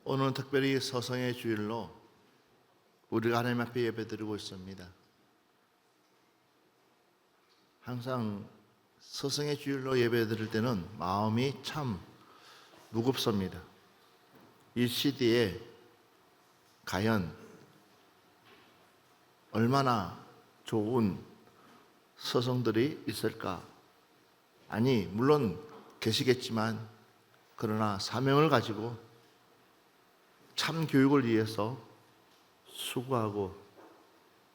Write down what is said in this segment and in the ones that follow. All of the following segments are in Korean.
오늘은 특별히 서성의 주일로 우리가 하나님 앞에 예배드리고 있습니다. 항상 서성의 주일로 예배드릴 때는 마음이 참 무겁습니다. 이 시대에 과연 얼마나 좋은 서성들이 있을까? 아니, 물론 계시겠지만 그러나 사명을 가지고 참 교육을 위해서 수고하고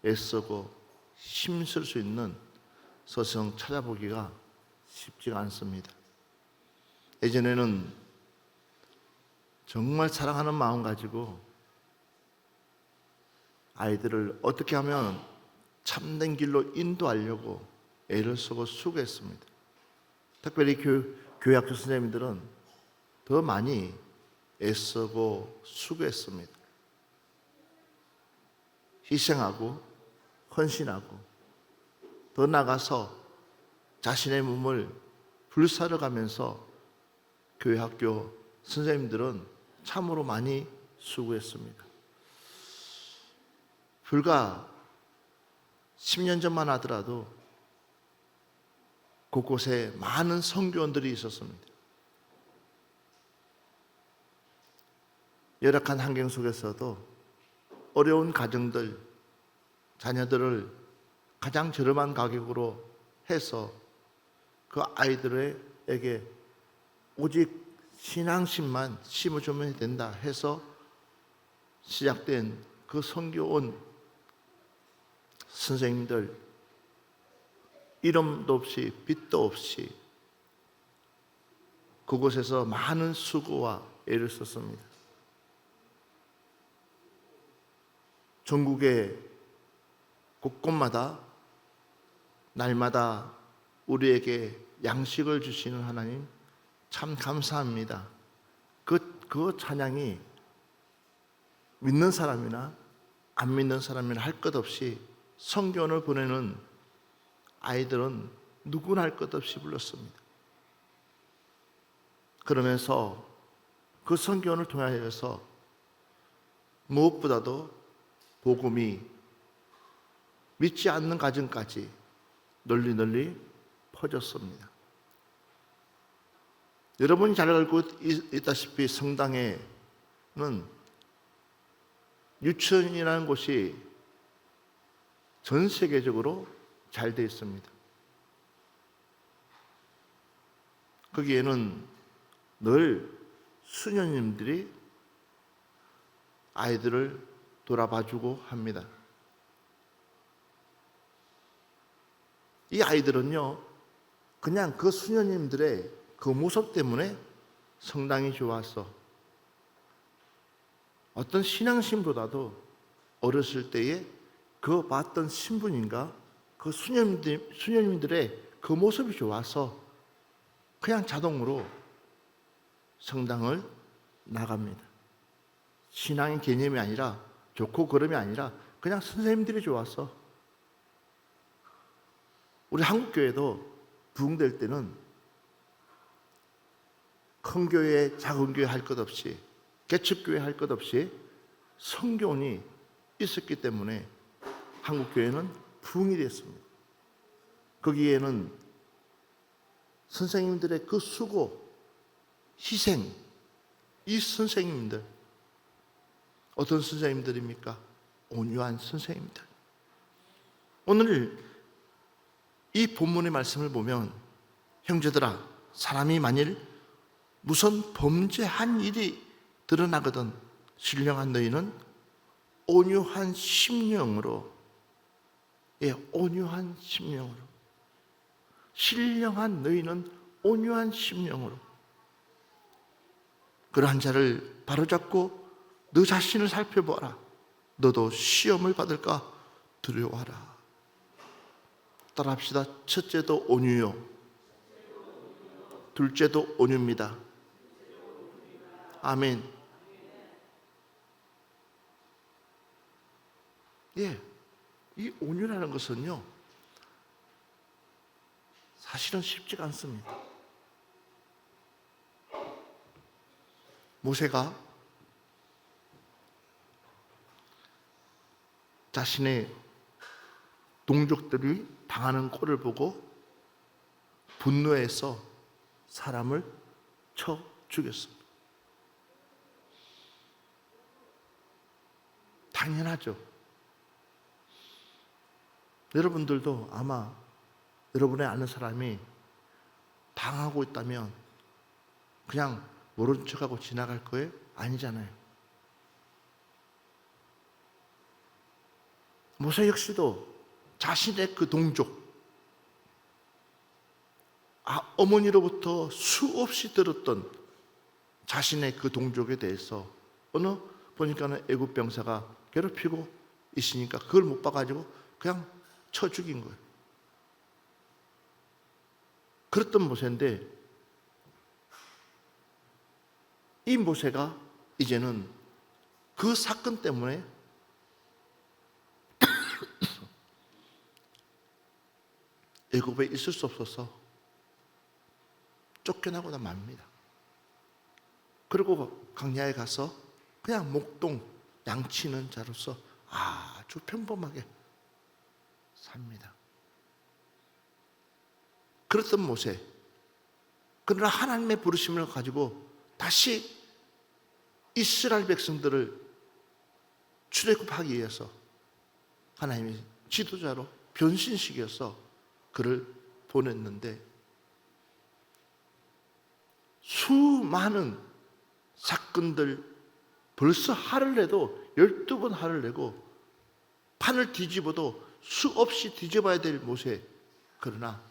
애쓰고 힘쓸 수 있는 서성 찾아보기가 쉽지가 않습니다. 예전에는 정말 사랑하는 마음 가지고 아이들을 어떻게 하면 참된 길로 인도하려고 애를 쓰고 수고했습니다. 특별히 교회학교 선생님들은 더 많이 애쓰고 수고했습니다. 희생하고 헌신하고 더 나아가서 자신의 몸을 불사러 가면서 교회학교 선생님들은 참으로 많이 수고했습니다. 불과 10년 전만 하더라도 곳곳에 많은 선교원들이 있었습니다. 열악한 환경 속에서도 어려운 가정들, 자녀들을 가장 저렴한 가격으로 해서 그 아이들에게 오직 신앙심만 심어주면 된다 해서 시작된 그 선교원 선생님들, 이름도 없이 빛도 없이 그곳에서 많은 수고와 애를 썼습니다. 전국의 곳곳마다 날마다 우리에게 양식을 주시는 하나님 참 감사합니다. 그 찬양이 믿는 사람이나 안 믿는 사람이나 할 것 없이 선교원을 보내는 아이들은 누구나 할 것 없이 불렀습니다. 그러면서 그 선교원을 통하여서 무엇보다도 복음이 믿지 않는 가정까지 널리 퍼졌습니다. 여러분이 잘 알고 있다시피 성당에는 유치원이라는 곳이 전 세계적으로 잘 되어 있습니다. 거기에는 늘 수녀님들이 아이들을 돌아봐주고 합니다. 이 아이들은요, 그냥 그 수녀님들의 그 모습 때문에 성당이 좋았어. 어떤 신앙심보다도 어렸을 때에 그 봤던 신부님과 그 수녀님들의 그 모습이 좋아서 그냥 자동으로 성당을 나갑니다. 신앙의 개념이 아니라 좋고 그름이 아니라 그냥 선생님들이 좋아서. 우리 한국교회도 부흥될 때는 큰 교회, 작은 교회 할 것 없이 개척교회 할 것 없이 선교원이 있었기 때문에 한국교회는 부흥이 됐습니다. 거기에는 선생님들의 그 수고, 희생, 이 선생님들 어떤 선생님들입니까? 온유한 선생님들. 오늘 이 본문의 말씀을 보면 형제들아, 사람이 만일 무슨 범죄한 일이 드러나거든 신령한 너희는 온유한 심령으로, 온유한 심령으로, 신령한 너희는 온유한 심령으로 그러한 자를 바로잡고 너 자신을 살펴보아라. 너도 시험을 받을까 두려워하라. 따라합시다. 첫째도 온유요, 둘째도 온유입니다. 아멘. 이 온유라는 것은요, 사실은 쉽지가 않습니다. 모세가 자신의 동족들이 당하는 꼴을 보고 분노해서 사람을 쳐 죽였습니다. 당연하죠. 여러분들도 아마 여러분의 아는 사람이 당하고 있다면 그냥 모른 척하고 지나갈 거예요? 아니잖아요. 모세 역시도 자신의 그 동족, 어머니로부터 수없이 들었던 자신의 그 동족에 대해서 보니까는 애굽 병사가 괴롭히고 있으니까 그걸 못 봐가지고 그냥 쳐 죽인 거예요. 그랬던 모세인데 이 모세가 이제는 그 사건 때문에 애굽에 있을 수 없어서 쫓겨나고나 맙니다. 그리고 광야에 가서 그냥 목동 양치는 자로서 아주 평범하게 삽니다. 그랬던 모세, 그러나 하나님의 부르심을 가지고 다시 이스라엘 백성들을 출애굽하기 위해서 하나님이 지도자로 변신시켜서 그를 보냈는데 수많은 사건들, 벌써 할을 내도 12번 할을 내고 판을 뒤집어도 수없이 뒤집어야 될 모세, 그러나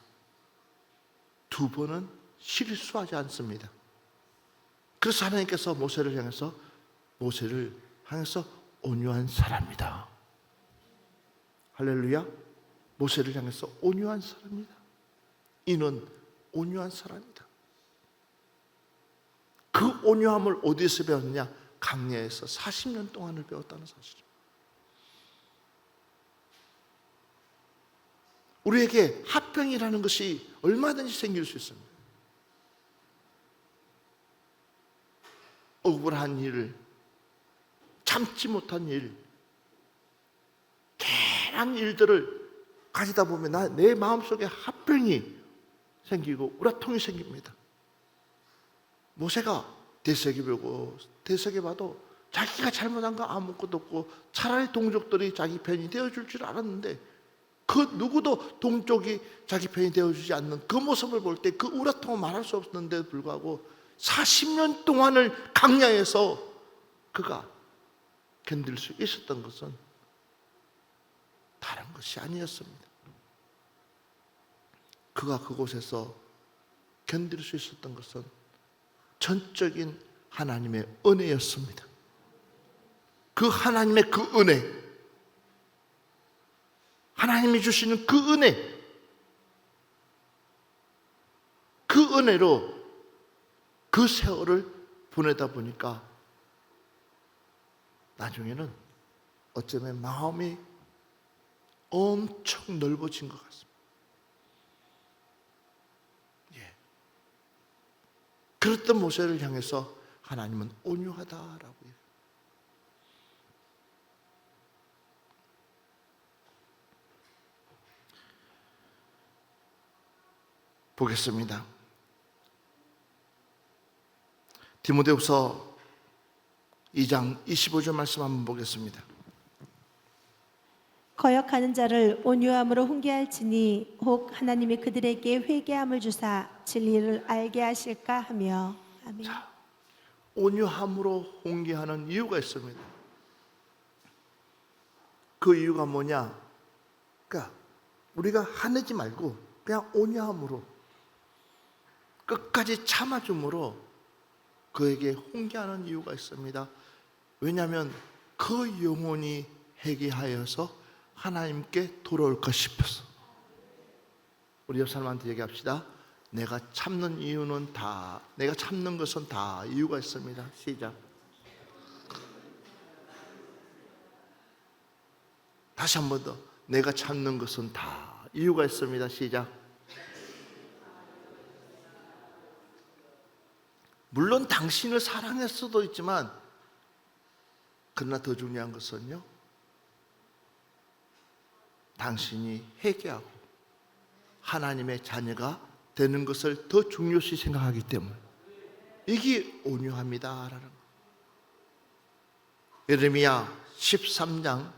2번은 실수하지 않습니다. 그래서 하나님께서 모세를 향해서 온유한 사람이다. 할렐루야. 모세를 향해서 온유한 사람이다. 이는 온유한 사람이다. 그 온유함을 어디에서 배웠느냐? 광야에서 40년 동안을 배웠다는 사실입니다. 우리에게 화평이라는 것이 얼마든지 생길 수 있습니다. 억울한 일, 참지 못한 일, 괜한 일들을 가지다 보면 내 마음속에 화평이 생기고 우라통이 생깁니다. 모세가 되새겨보고 자기가 잘못한 거 아무것도 없고 차라리 동족들이 자기 편이 되어줄 줄 알았는데 그 누구도 동족이 자기 편이 되어주지 않는 그 모습을 볼 때 그 우라통은 말할 수 없었는데도 불구하고 40년 동안을 광야에서 그가 견딜 수 있었던 것은 다른 것이 아니었습니다. 그가 그곳에서 견딜 수 있었던 것은 전적인 하나님의 은혜였습니다. 그 하나님의 그 은혜, 하나님이 주시는 그 은혜, 그 은혜로 그 세월을 보내다 보니까 나중에는 어쩌면 마음이 엄청 넓어진 것 같습니다. 그랬던 모세를 향해서 하나님은 온유하다라고 해요. 보겠습니다. 디모데후서 2장 25절 말씀 한번 보겠습니다. 거역하는 자를 온유함으로 훈계할지니 혹 하나님이 그들에게 회개함을 주사 진리를 알게 하실까 하며. 아멘. 자, 온유함으로 훈계하는 이유가 있습니다. 그 이유가 뭐냐? 그러니까 우리가 화내지 말고 그냥 온유함으로 끝까지 참아줌으로 그에게 훈계하는 이유가 있습니다. 왜냐하면 그 영혼이 회개하여서 하나님께 돌아올까 싶어서. 우리 옆 사람한테 얘기합시다. 내가 참는 것은 다 이유가 있습니다. 시작. 다시 한 번 더. 내가 참는 것은 다 이유가 있습니다. 시작. 물론 당신을 사랑할 수도 있지만 그러나 더 중요한 것은요, 당신이 회개하고 하나님의 자녀가 되는 것을 더 중요시 생각하기 때문에 이게 온유합니다라는 거. 예레미야 13장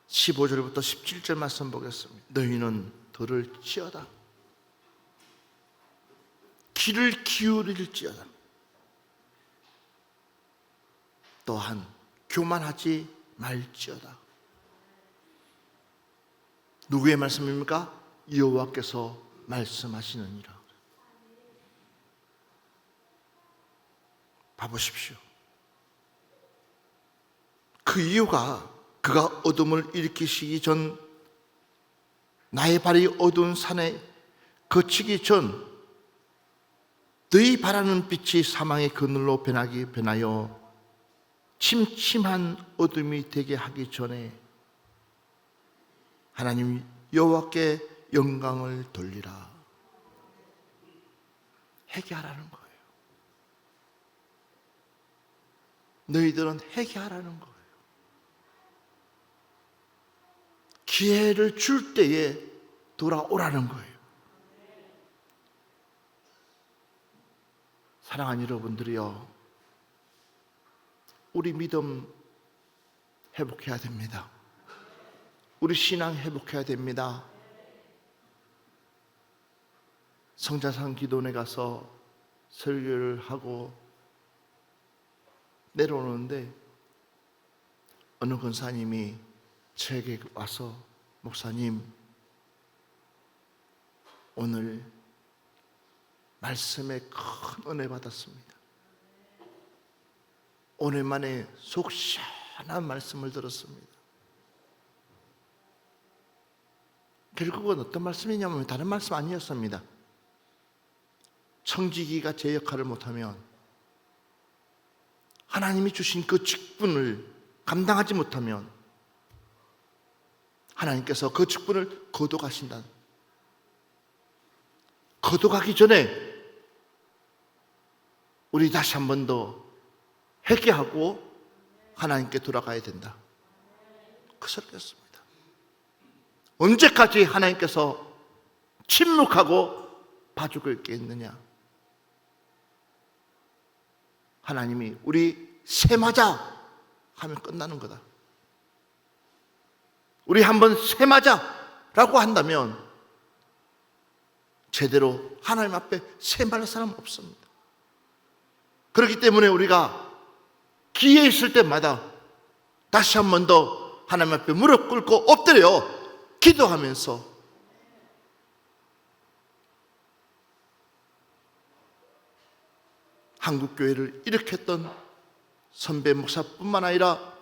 15절부터 17절 말씀 보겠습니다. 너희는 들을지어다, 귀를 기울일지어다, 또한 교만하지 말지어다. 누구의 말씀입니까? 여호와께서 말씀하시느니라. 봐보십시오. 그 이유가 그가 어둠을 일으키시기 전, 나의 발이 어두운 산에 거치기 전, 너희 바라는 빛이 사망의 그늘로 변하여 침침한 어둠이 되게 하기 전에 하나님 여호와께 영광을 돌리라. 회개하라는 거예요. 너희들은 회개하라는 거예요. 기회를 줄 때에 돌아오라는 거예요. 사랑하는 여러분들이요, 우리 믿음 회복해야 됩니다. 우리 신앙 회복해야 됩니다. 성자산 기도원에 가서 설교를 하고 내려오는데 어느 권사님이 저에게 와서, 목사님, 오늘 말씀에 큰 은혜 받았습니다. 오랜만에 속 시원한 말씀을 들었습니다. 결국은 어떤 말씀이냐면 다른 말씀 아니었습니다. 청지기가 제 역할을 못하면, 하나님이 주신 그 직분을 감당하지 못하면 하나님께서 그 직분을 거둬가신다. 거둬가기 전에 우리 다시 한 번 더 회개하고 하나님께 돌아가야 된다. 그 소리였습니다. 언제까지 하나님께서 침묵하고 봐주고 있겠느냐? 하나님이 우리 세마자 하면 끝나는 거다. 우리 한번 세마자라고 한다면 제대로 하나님 앞에 세말 사람 없습니다. 그렇기 때문에 우리가 기회 있을 때마다 다시 한 번 더 하나님 앞에 무릎 꿇고 엎드려 기도하면서 한국교회를 일으켰던 선배 목사뿐만 아니라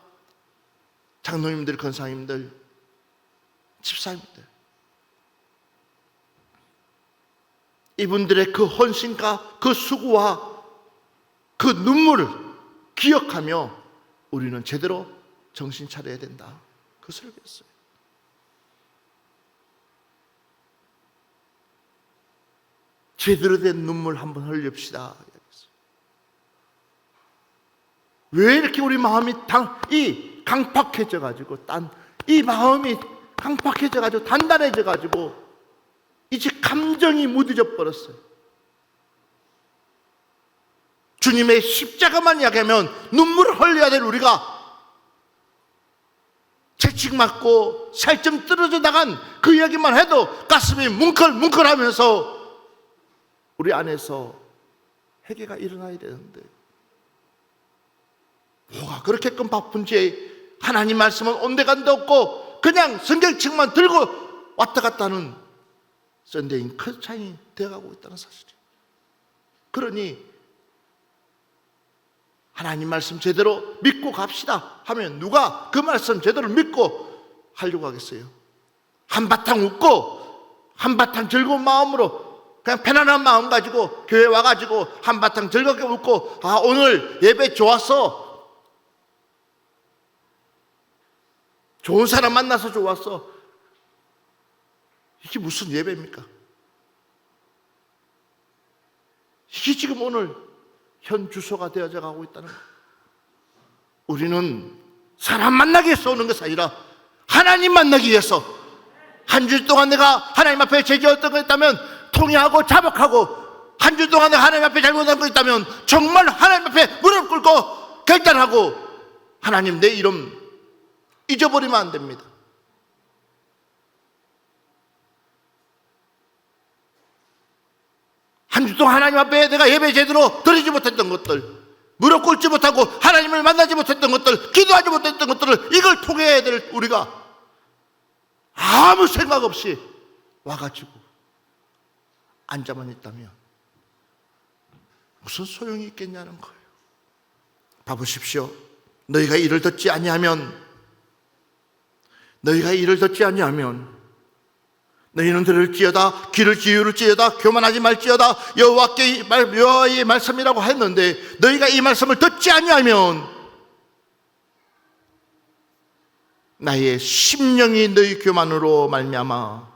장로님들, 권사님들, 집사님들, 이분들의 그 헌신과 그 수고와 그 눈물을 기억하며 우리는 제대로 정신 차려야 된다. 그 설교였어요. 제대로 된 눈물 한번 흘립시다. 왜 이렇게 우리 마음이 강팍해져 가지고 이 마음이 강팍해져 가지고 단단해져 가지고 이제 감정이 무뎌져 버렸어요. 주님의 십자가만 이야기하면 눈물을 흘려야 될 우리가 채찍맞고 살점 떨어져 나간 그 이야기만 해도 가슴이 뭉클뭉클하면서 우리 안에서 회개가 일어나야 되는데 뭐가 그렇게끔 바쁜지 하나님 말씀은 온데간데 없고 그냥 성경책만 들고 왔다 갔다 하는 썬데이 크리스찬이 되어가고 있다는 사실이에요. 그러니 하나님 말씀 제대로 믿고 갑시다 하면 누가 그 말씀 제대로 믿고 하려고 하겠어요? 한바탕 웃고 한바탕 즐거운 마음으로 그냥 편안한 마음 가지고 교회 와가지고 한바탕 즐겁게 웃고 오늘 예배 좋았어, 좋은 사람 만나서 좋았어, 이게 무슨 예배입니까? 이게 지금 오늘 현 주소가 되어져 가고 있다는 거예요. 우리는 사람 만나기 위해서 오는 것이 아니라 하나님 만나기 위해서, 한 주 동안 내가 하나님 앞에 죄지었던 거 있다면 통회하고 자복하고, 한 주 동안 내가 하나님 앞에 잘못한 거 있다면 정말 하나님 앞에 무릎 꿇고 결단하고, 하나님 내 이름 잊어버리면 안 됩니다. 한 주 동안 하나님 앞에 내가 예배 제대로 드리지 못했던 것들, 무릎 꿇지 못하고 하나님을 만나지 못했던 것들, 기도하지 못했던 것들을, 이걸 통해야 될 우리가 아무 생각 없이 와가지고 앉아만 있다면 무슨 소용이 있겠냐는 거예요. 봐보십시오. 너희가 이를 듣지 아니하면 너희는 들을지어다, 귀를 기울일지어다, 교만하지 말지어다, 여호와의 말씀이라고 했는데 너희가 이 말씀을 듣지 아니하면 나의 심령이 너희 교만으로 말미암아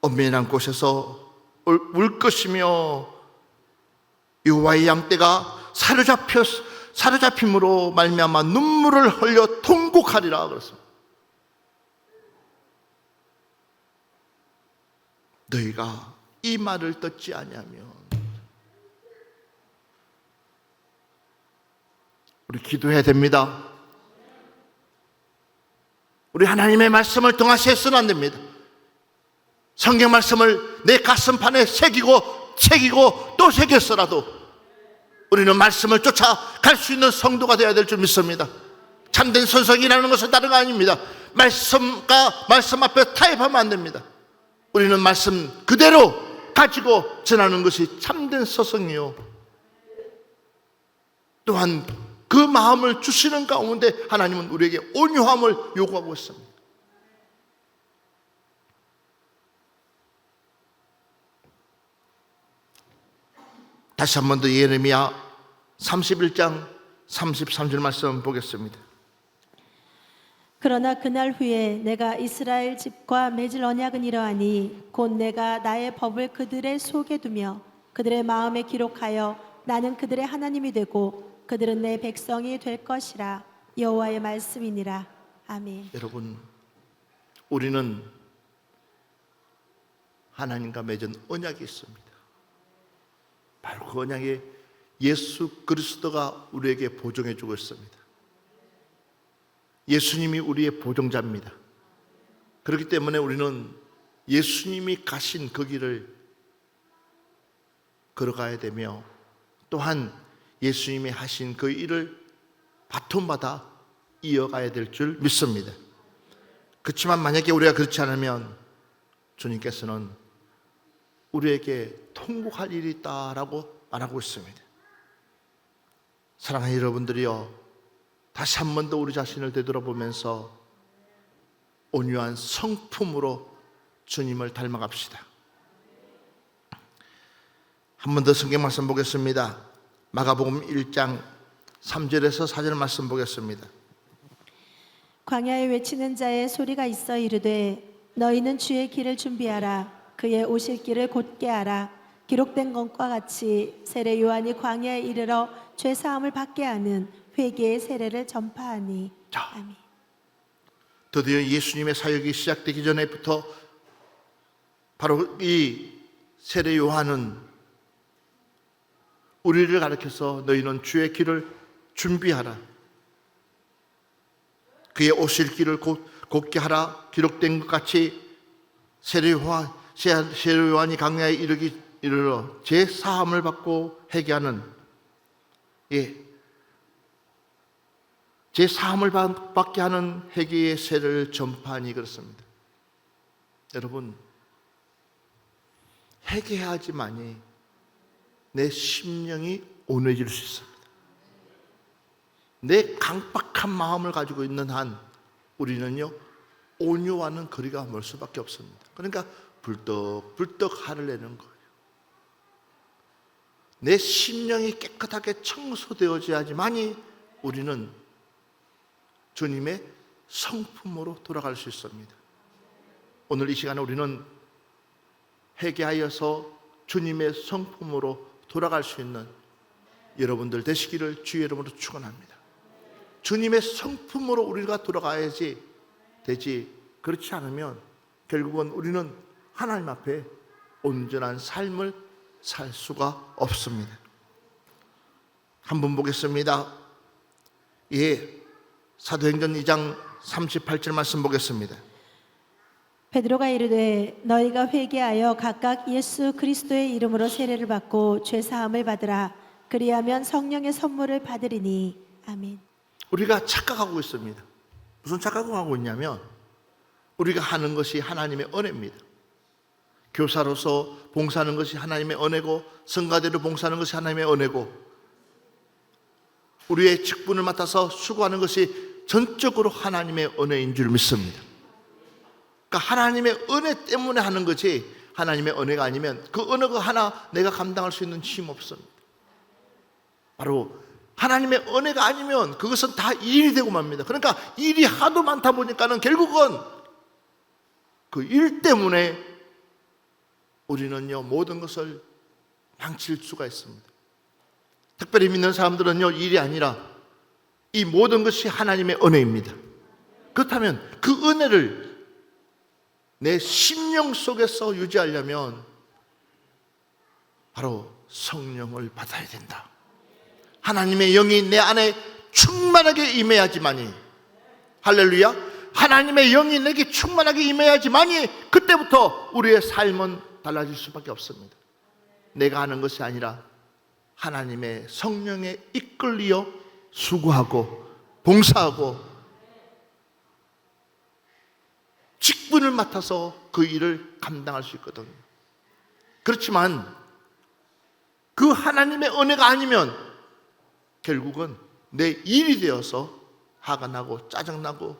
엄연한 곳에서 울 것이며 여호와의 양떼가 사로잡힘으로 말미암아 눈물을 흘려 통곡하리라 그랬습니다. 너희가 이 말을 듣지 아니하면, 우리 기도해야 됩니다. 우리 하나님의 말씀을 등하시해서는 안 됩니다. 성경 말씀을 내 가슴판에 새기고 또 새겼어라도 우리는 말씀을 쫓아갈 수 있는 성도가 되어야 될 줄 믿습니다. 참된 선성이라는 것은 다른 거 아닙니다. 말씀 앞에 타협하면 안 됩니다. 우리는 말씀 그대로 가지고 전하는 것이 참된 서성이요, 또한 그 마음을 주시는 가운데 하나님은 우리에게 온유함을 요구하고 있습니다. 다시 한 번 더 예레미야 31장 33절 말씀 보겠습니다. 그러나 그날 후에 내가 이스라엘 집과 맺을 언약은 이러하니 곧 내가 나의 법을 그들의 속에 두며 그들의 마음에 기록하여 나는 그들의 하나님이 되고 그들은 내 백성이 될 것이라. 여호와의 말씀이니라. 아멘. 여러분, 우리는 하나님과 맺은 언약이 있습니다. 바로 그 언약에 예수 그리스도가 우리에게 보증해 주고 있습니다. 예수님이 우리의 보증자입니다. 그렇기 때문에 우리는 예수님이 가신 그 길을 걸어가야 되며, 또한 예수님이 하신 그 일을 바톤받아 이어가야 될 줄 믿습니다. 그렇지만 만약에 우리가 그렇지 않으면 주님께서는 우리에게 통곡할 일이 있다라고 말하고 있습니다. 사랑하는 여러분들이요, 다시 한 번 더 우리 자신을 되돌아보면서 온유한 성품으로 주님을 닮아갑시다. 한 번 더 성경 말씀 보겠습니다. 마가복음 1장 3절에서 4절 말씀 보겠습니다. 광야에 외치는 자의 소리가 있어 이르되 너희는 주의 길을 준비하라. 그의 오실 길을 곧게 하라. 기록된 것과 같이 세례 요한이 광야에 이르러 죄 사함을 받게 하는 회개의 세례를 전파하니. 자, 아멘. 드디어 예수님의 사역이 시작되기 전에부터 바로 이 세례 요한은 우리를 가르쳐서 너희는 주의 길을 준비하라. 그의 오실 길을 곧게 하라. 기록된 것 같이 세례 요한이 광야에 이르러 제 사함을 받고 회개하는, 제 사함을 받게 하는 회개의 세례를 전파하니 그렇습니다. 여러분, 회개하지만이 내 심령이 온유해질 수 있습니다. 내 강박한 마음을 가지고 있는 한 우리는요, 온유와는 거리가 멀 수밖에 없습니다. 그러니까 불떡불떡 화를 내는 거예요. 내 심령이 깨끗하게 청소되어져야지만이 우리는 주님의 성품으로 돌아갈 수 있습니다. 오늘 이 시간에 우리는 회개하여서 주님의 성품으로 돌아갈 수 있는 여러분들 되시기를 주의 이름으로 축원합니다. 주님의 성품으로 우리가 돌아가야지 되지, 그렇지 않으면 결국은 우리는 하나님 앞에 온전한 삶을 살 수가 없습니다. 한번 보겠습니다. 예, 사도행전 2장 38절 말씀 보겠습니다. 베드로가 이르되 너희가 회개하여 각각 예수 그리스도의 이름으로 세례를 받고 죄 사함을 받으라. 그리하면 성령의 선물을 받으리니. 아멘. 우리가 착각하고 있습니다. 무슨 착각을 하고 있냐면 우리가 하는 것이 하나님의 은혜입니다. 교사로서 봉사하는 것이 하나님의 은혜고, 성가대로 봉사하는 것이 하나님의 은혜고, 우리의 직분을 맡아서 수고하는 것이 전적으로 하나님의 은혜인 줄 믿습니다. 그러니까 하나님의 은혜 때문에 하는 거지, 하나님의 은혜가 아니면 그 어느 거 하나 내가 감당할 수 있는 힘 없습니다. 바로 하나님의 은혜가 아니면 그것은 다 일이 되고 맙니다. 그러니까 일이 하도 많다 보니까는 결국은 그 일 때문에 우리는요 모든 것을 망칠 수가 있습니다. 특별히 믿는 사람들은요 일이 아니라 이 모든 것이 하나님의 은혜입니다. 그렇다면 그 은혜를 내 심령 속에서 유지하려면 바로 성령을 받아야 된다. 하나님의 영이 내 안에 충만하게 임해야지만이, 할렐루야, 하나님의 영이 내게 충만하게 임해야지만이 그때부터 우리의 삶은 달라질 수밖에 없습니다. 내가 하는 것이 아니라 하나님의 성령에 이끌려 수고하고 봉사하고 직분을 맡아서 그 일을 감당할 수 있거든요. 그렇지만 그 하나님의 은혜가 아니면 결국은 내 일이 되어서 화가 나고 짜증나고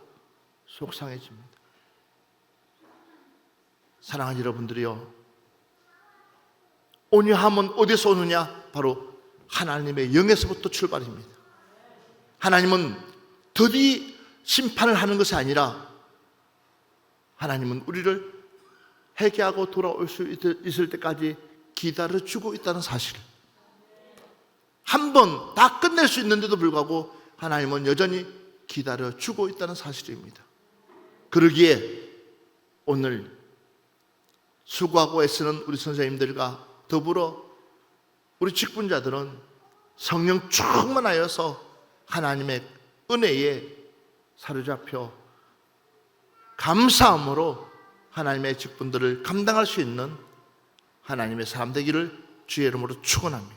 속상해집니다. 사랑하는 여러분들이요, 온유함은 어디서 오느냐? 바로 하나님의 영에서부터 출발입니다. 하나님은 더디 심판을 하는 것이 아니라 하나님은 우리를 회개하고 돌아올 수 있을 때까지 기다려주고 있다는 사실, 한 번 다 끝낼 수 있는데도 불구하고 하나님은 여전히 기다려주고 있다는 사실입니다. 그러기에 오늘 수고하고 애쓰는 우리 선생님들과 더불어 우리 직분자들은 성령 충만하여서 하나님의 은혜에 사로잡혀 감사함으로 하나님의 직분들을 감당할 수 있는 하나님의 사람 되기를 주의 이름으로 축원합니다.